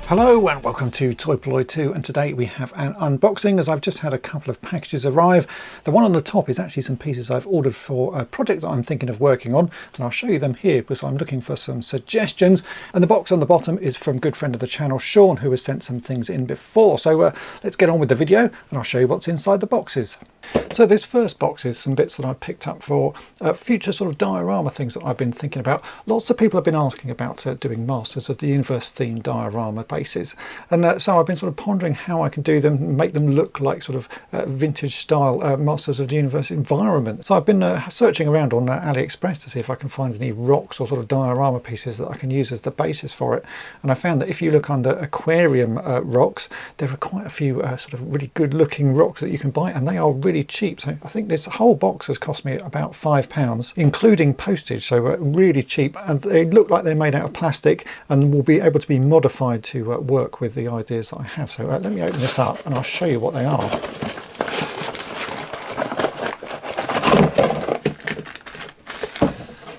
Hello and welcome to Toy Polloi 2, and today we have an unboxing as I've just had a couple of packages arrive. The one on the top is actually some pieces I've ordered for a project that I'm thinking of working on, and I'll show you them here because I'm looking for some suggestions. And the box on the bottom is from good friend of the channel Shawn, who has sent some things in before. So let's get on with the video and I'll show you what's inside the boxes. So this first box is some bits that I've picked up for future sort of diorama things that I've been thinking about. Lots of people have been asking about doing Masters of the Universe themed diorama bases, and so I've been sort of pondering how I can do them and make them look like sort of vintage style Masters of the Universe environment. So I've been searching around on AliExpress to see if I can find any rocks or sort of diorama pieces that I can use as the basis for it, and I found that if you look under aquarium rocks, there are quite a few sort of really good looking rocks that you can buy, and they are really cheap. So I think this whole box has cost me about £5 including postage, so really cheap, and they look like they're made out of plastic and will be able to be modified to work with the ideas that I have. So let me open this up and I'll show you what they are.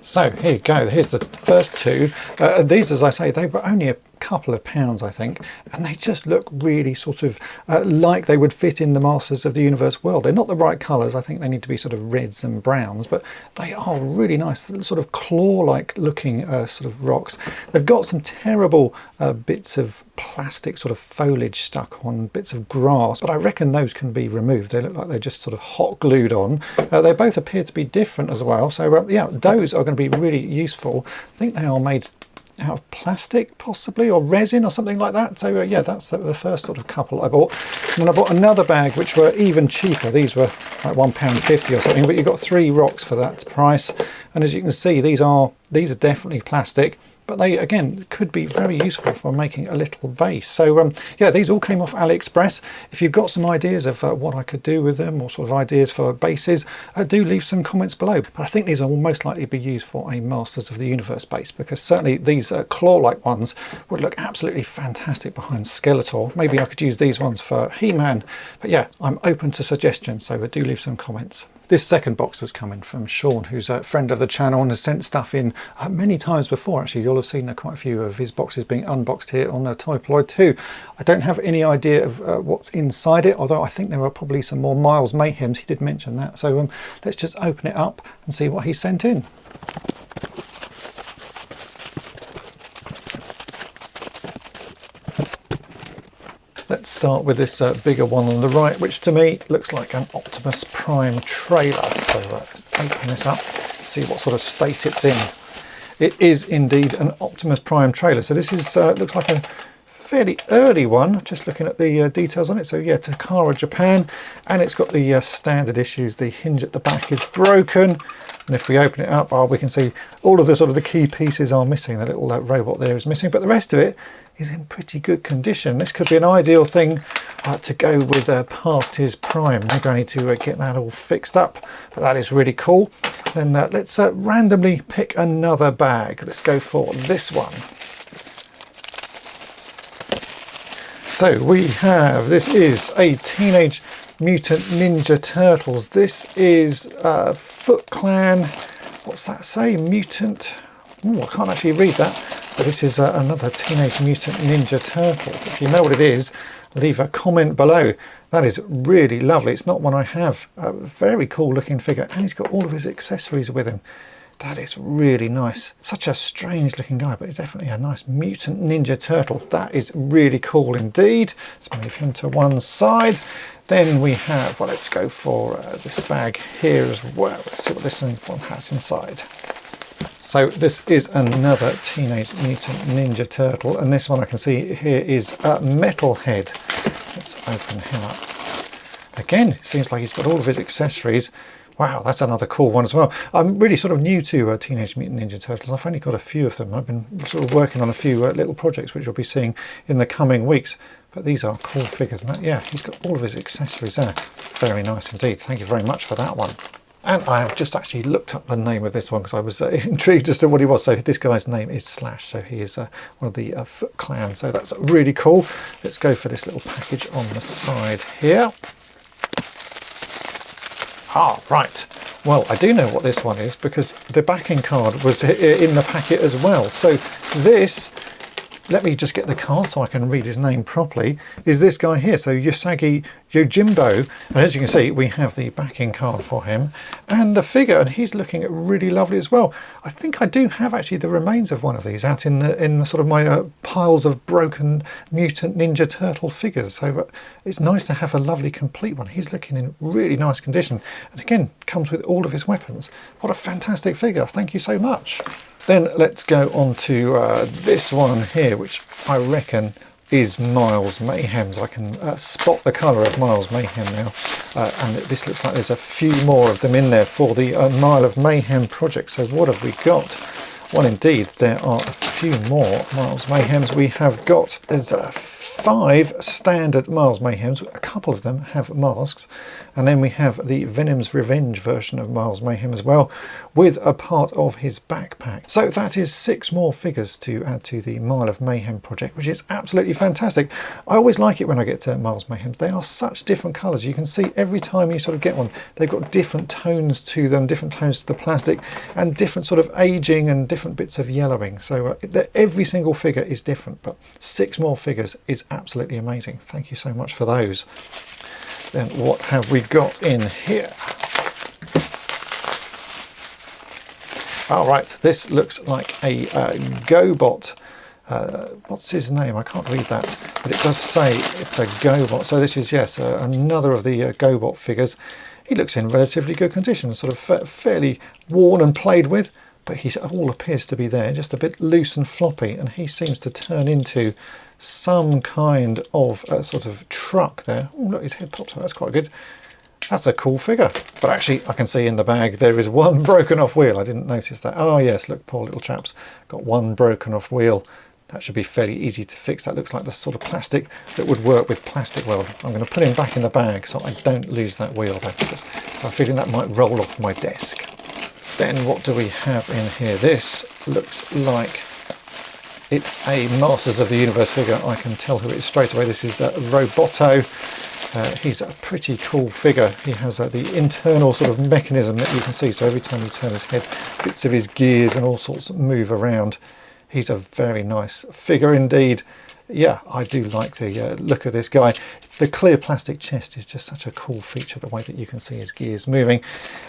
So here you go, here's the first two. These, as I say, they were only a couple of pounds I think, and they just look really sort of like they would fit in the Masters of the Universe world. They're not the right colours, I think they need to be sort of reds and browns, but they are really nice, sort of claw-like looking sort of rocks. They've got some terrible bits of plastic sort of foliage stuck on bits of grass, but I reckon those can be removed. They look like they're just sort of hot glued on. They both appear to be different as well, so yeah, those are going to be really useful. I think they are made out of plastic possibly, or resin or something like that. So yeah, that's the first sort of couple I bought. And then I bought another bag which were even cheaper. These were like £1.50 or something, but you got 3 rocks for that price. And as you can see, these are definitely plastic, but they again could be very useful for making a little vase. So yeah, these all came off AliExpress. If you've got some ideas of what I could do with them, or sort of ideas for bases, do leave some comments below. But I think these will most likely be used for a Masters of the Universe base, because certainly these claw-like ones would look absolutely fantastic behind Skeletor. Maybe I could use these ones for He-Man. But yeah, I'm open to suggestions, so do leave some comments. This second box has come in from Shawn, who's a friend of the channel and has sent stuff in many times before. Actually, you'll have seen quite a few of his boxes being unboxed here on Toy Polloi 2. I don't have any idea of what's inside it, although I think there are probably some more Miles Mayhems. He did mention that. So let's just open it up and see what he sent in. Let's start with this bigger one on the right, which to me looks like an Optimus Prime trailer. So let's open this up, see what sort of state it's in. It is indeed an Optimus Prime trailer. So this is looks like a fairly early one, just looking at the details on it. So yeah, Takara, Japan, and it's got the standard issues. The hinge at the back is broken, and if we open it up, we can see all of the sort of the key pieces are missing. The little robot there is missing, but the rest of it is in pretty good condition. This could be an ideal thing to go with past his prime. Maybe I need to get that all fixed up, but that is really cool. Then let's randomly pick another bag. Let's go for this one. So we have, this is a Teenage Mutant Ninja Turtles. This is Foot Clan, what's that say? Mutant, I can't actually read that. But this is another Teenage Mutant Ninja Turtle. If you know what it is, leave a comment below. That is really lovely. It's not one I have. A very cool looking figure, and he's got all of his accessories with him. That is really nice. Such a strange looking guy, but he's definitely a nice Mutant Ninja Turtle. That is really cool indeed. Let's move him to one side. Then we have, well, let's go for this bag here as well. Let's see what this one has inside. So this is another Teenage Mutant Ninja Turtle, and this one I can see here is Metalhead. Let's open him up. Again, it seems like he's got all of his accessories. Wow, that's another cool one as well. I'm really sort of new to Teenage Mutant Ninja Turtles. I've only got a few of them. I've been sort of working on a few little projects which you'll be seeing in the coming weeks. But these are cool figures. And yeah, he's got all of his accessories there. Very nice indeed. Thank you very much for that one. And I have just actually looked up the name of this one because I was intrigued as to what he was. So this guy's name is Slash. So he is one of the Foot Clan. So that's really cool. Let's go for this little package on the side here. Ah, right. Well, I do know what this one is because the backing card was in the packet as well. So this let me just get the card so I can read his name properly, is this guy here. So Usagi Yojimbo, and as you can see we have the backing card for him and the figure, and he's looking really lovely as well. I think I do have actually the remains of one of these out in sort of my piles of broken Mutant Ninja Turtle figures, so it's nice to have a lovely complete one. He's looking in really nice condition, and again comes with all of his weapons. What a fantastic figure, thank you so much. Then let's go on to this one here, which I reckon is Miles Mayhem's. I can spot the colour of Miles Mayhem now, and this looks like there's a few more of them in there for the Mile of Mayhem project. So what have we got? Well, indeed, there are a few more Miles Mayhems. We have got, there's 5 standard Miles Mayhems. A couple of them have masks, and then we have the Venom's Revenge version of Miles Mayhem as well, with a part of his backpack. So that is 6 more figures to add to the Mile of Mayhem project, which is absolutely fantastic. I always like it when I get to Miles Mayhem. They are such different colours. You can see every time you sort of get one, they've got different tones to them, different tones to the plastic, and different sort of aging and different bits of yellowing. So every single figure is different, but 6 more figures is absolutely amazing. Thank you so much for those. Then what have we got in here? All right, this looks like a GoBot. What's his name? I can't read that, but it does say it's a GoBot. So this is, yes, another of the GoBot figures. He looks in relatively good condition, sort of fairly worn and played with, but he all appears to be there, just a bit loose and floppy, and he seems to turn into some kind of sort of truck there. Oh, look, his head pops up, that's quite good. That's a cool figure. But actually, I can see in the bag there is one broken off wheel. I didn't notice that. Oh yes, look, poor little chap's got one broken off wheel. That should be fairly easy to fix. That looks like the sort of plastic that would work with plastic weld. I'm going to put him back in the bag so I don't lose that wheel though, because I'm feeling that might roll off my desk. Then what do we have in here? This looks like it's a Masters of the Universe figure. I can tell who it is straight away. This is Roboto. He's a pretty cool figure. He has the internal sort of mechanism that you can see. So every time you turn his head, bits of his gears and all sorts move around. He's a very nice figure indeed. Yeah, I do like the look of this guy. The clear plastic chest is just such a cool feature, the way that you can see his gears moving.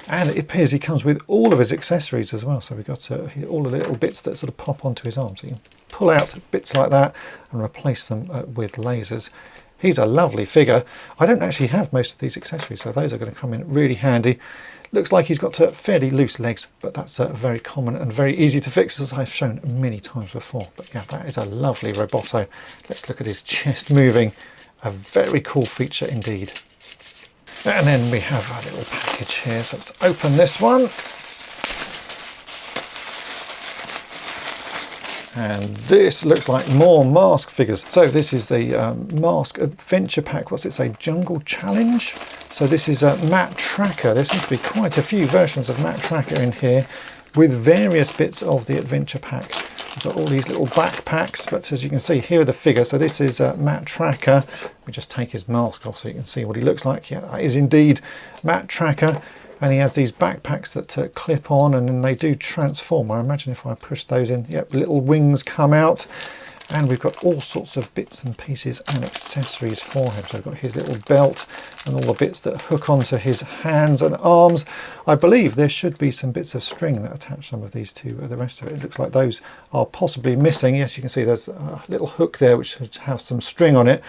And it appears he comes with all of his accessories as well. So we've got all the little bits that sort of pop onto his arm. So you can pull out bits like that and replace them with lasers. He's a lovely figure. I don't actually have most of these accessories, so those are going to come in really handy. Looks like he's got fairly loose legs, but that's very common and very easy to fix, as I've shown many times before. But yeah, that is a lovely Roboto. Let's look at his chest moving. A very cool feature indeed. And then we have a little package here, so let's open this one. And this looks like more mask figures. So this is the Mask Adventure Pack. What's it say? Jungle Challenge? So this is a Matt Tracker. There seems to be quite a few versions of Matt Tracker in here with various bits of the Adventure Pack. We've got all these little backpacks, but as you can see, here are the figures. So this is Matt Tracker. We just take his mask off so you can see what he looks like. Yeah, that is indeed Matt Tracker. And he has these backpacks that clip on, and then they do transform. I imagine if I push those in, yep, little wings come out. And we've got all sorts of bits and pieces and accessories for him. So we've got his little belt and all the bits that hook onto his hands and arms. I believe there should be some bits of string that attach some of these to the rest of it. It looks like those are possibly missing. Yes, you can see there's a little hook there which has some string on it.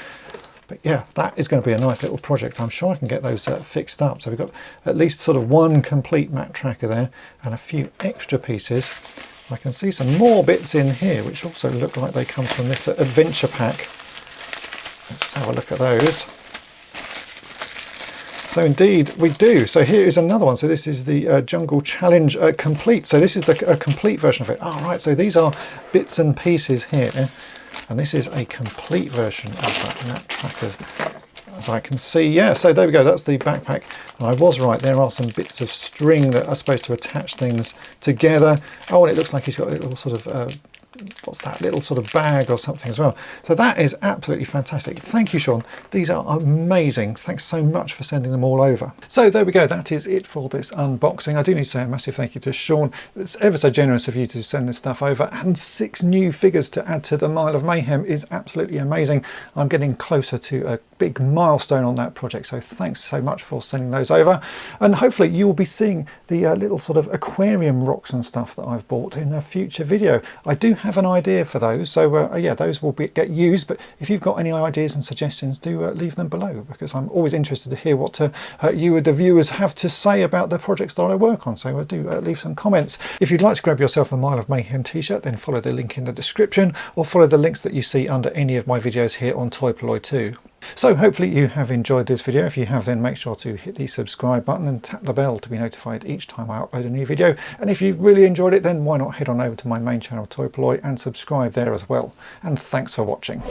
But yeah, that is going to be a nice little project. I'm sure I can get those fixed up. So we've got at least sort of one complete Matt Tracker there and a few extra pieces. I can see some more bits in here which also look like they come from this Adventure Pack. Let's have a look at those. So indeed we do. So here is another one. So this is the Jungle Challenge Complete. So this is the complete version of it. Oh, right, so these are bits and pieces here. And this is a complete version of that Matt Tracker, as I can see. Yeah, so there we go, that's the backpack. And I was right, there are some bits of string that are supposed to attach things together. Oh, and it looks like he's got a little sort of what's that, little sort of bag or something as well. So that is absolutely fantastic. Thank you, Shawn. These are amazing. Thanks so much for sending them all over. So there we go. That is it for this unboxing. I do need to say a massive thank you to Shawn. It's ever so generous of you to send this stuff over, and 6 new figures to add to the Mile of Mayhem is absolutely amazing. I'm getting closer to a big milestone on that project, so thanks so much for sending those over, and hopefully you will be seeing the little sort of aquarium rocks and stuff that I've bought in a future video. I do have an idea for those, so yeah, those will get used, but if you've got any ideas and suggestions, do leave them below, because I'm always interested to hear what you the viewers have to say about the projects that I work on, so do leave some comments. If you'd like to grab yourself a Mile of Mayhem t-shirt, then follow the link in the description, or follow the links that you see under any of my videos here on Toy Polloi 2. So hopefully you have enjoyed this video. If you have, then make sure to hit the subscribe button and tap the bell to be notified each time I upload a new video. And if you've really enjoyed it, then why not head on over to my main channel Toy Polloi and subscribe there as well. And thanks for watching.